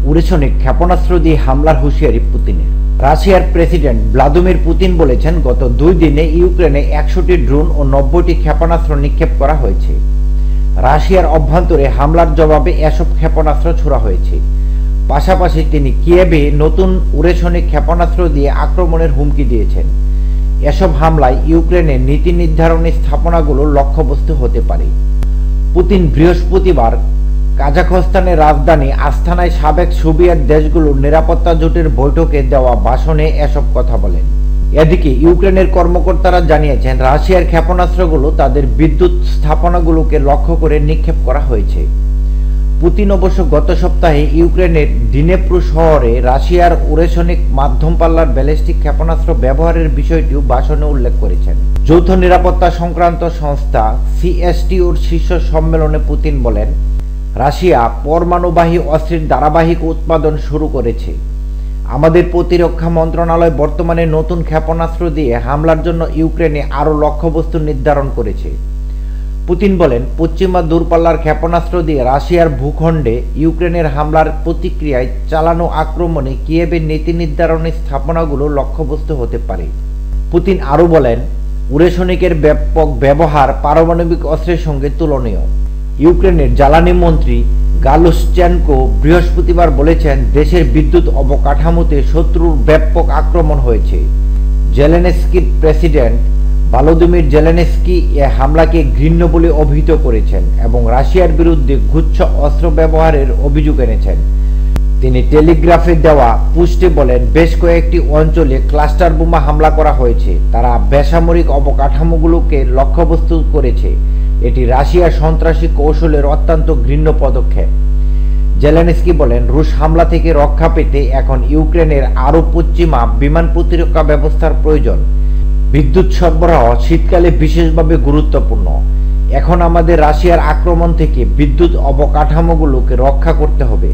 উরেশনিক ক্ষেপণাস্ত্র দিয়ে হামলার হুঁশিয়ারি পুতিনের। রাশিয়ার প্রেসিডেন্ট ভ্লাদিমির পুতিন বলেছেন, গত 2 দিনে ইউক্রেনে 100টি ড্রোন ও 90টি ক্ষেপণাস্ত্র নিক্ষেপ করা হয়েছে। রাশিয়ার অভ্যন্তরে হামলার জবাবে এসব ক্ষেপণাস্ত্র ছোড়া হয়েছে। পাশাপাশি তিনি কিয়েভে নতুন উরেশনিক ক্ষেপণাস্ত্র দিয়ে আক্রমণের হুমকি দিয়েছেন। এসব হামলায় ইউক্রেনের নীতি নির্ধারণী স্থাপনাগুলো লক্ষ্যবস্তু হতে পারে। পুতিন বৃহস্পতিবার কাজাখস্তানের রাজধানী আস্তানায় সাবেক সোভিয়েত দেশগুলোর নিরাপত্তা জোটের বৈঠকে দেওয়া ভাষণে এসব কথা বলেন। এদিকে ইউক্রেনের কর্মকর্তারা জানিয়েছেন, রাশিয়ার ক্ষেপণাস্ত্রগুলো তাদের বিদ্যুৎ স্থাপনাগুলোকে লক্ষ্য করে নিক্ষেপ করা হয়েছে। পুতিন অবশ্য গত সপ্তাহে ইউক্রেনের দিনেপ্রু শহরে রাশিয়ার উরেশনিক মাধ্যম পাল্লার ব্যালিস্টিক ক্ষেপণাস্ত্র ব্যবহারের বিষয়টিও ভাষণে উল্লেখ করেছেন। যৌথ নিরাপত্তা সংক্রান্ত সংস্থা সিএসটিওর শীর্ষ সম্মেলনে পুতিন বলেন, রাশিয়া পরমাণুবাহী অস্ত্রের ধারাবাহিক উৎপাদন শুরু করেছে। আমাদের প্রতিরক্ষা মন্ত্রণালয় বর্তমানে নতুন ক্ষেপণাস্ত্র দিয়ে হামলার জন্য ইউক্রেনে আরও লক্ষ্যবস্তু নির্ধারণ করেছে। পুতিন বলেন, পশ্চিমা দূরপাল্লার ক্ষেপণাস্ত্র দিয়ে রাশিয়ার ভূখণ্ডে ইউক্রেনের হামলার প্রতিক্রিয়ায় চালানো আক্রমণে কিয়েভের নীতি নির্ধারণী স্থাপনাগুলো লক্ষ্যবস্তু হতে পারে। পুতিন আরও বলেন, উরেশনিকের ব্যাপক ব্যবহার পারমাণবিক অস্ত্রের সঙ্গে তুলনীয়। ইউক্রেনের জ্বালানি মন্ত্রী গালুশচেনকো বৃহস্পতিবার বলেছেন, দেশের বিদ্যুৎ অবকাঠামোতে শত্রুর ব্যাপক আক্রমণ হয়েছে। জেলেনস্কির প্রেসিডেন্ট ভলোদিমির জেলেনস্কি এ হামলাকে ঘৃণ্য বলে অভিহিত করেছেন এবং রাশিয়ার বিরুদ্ধে গুচ্ছ অস্ত্র ব্যবহারের অভিযোগ এনেছেন। তিনি টেলিগ্রাফে দেওয়া পোস্টে বলেন, বেশ কয়েকটি অঞ্চলে ক্লাস্টার বোমা হামলা করা হয়েছে। তারা বেসামরিক অবকাঠামোগুলোকে লক্ষ্যবস্তু করেছে। এটি রাশিয়ার সন্ত্রাসী কৌশলের অত্যন্ত ঘৃণ্য পদক্ষেপ। জেলেনস্কি বলেন, রুশ হামলা থেকে রক্ষা পেতে এখন ইউক্রেনের আরও পশ্চিমা বিমান প্রতিরক্ষা ব্যবস্থার প্রয়োজন। বিদ্যুৎ সরবরাহ শীতকালে বিশেষভাবে গুরুত্বপূর্ণ। এখন আমাদের রাশিয়ার আক্রমণ থেকে বিদ্যুৎ অবকাঠামোগুলোকে রক্ষা করতে হবে।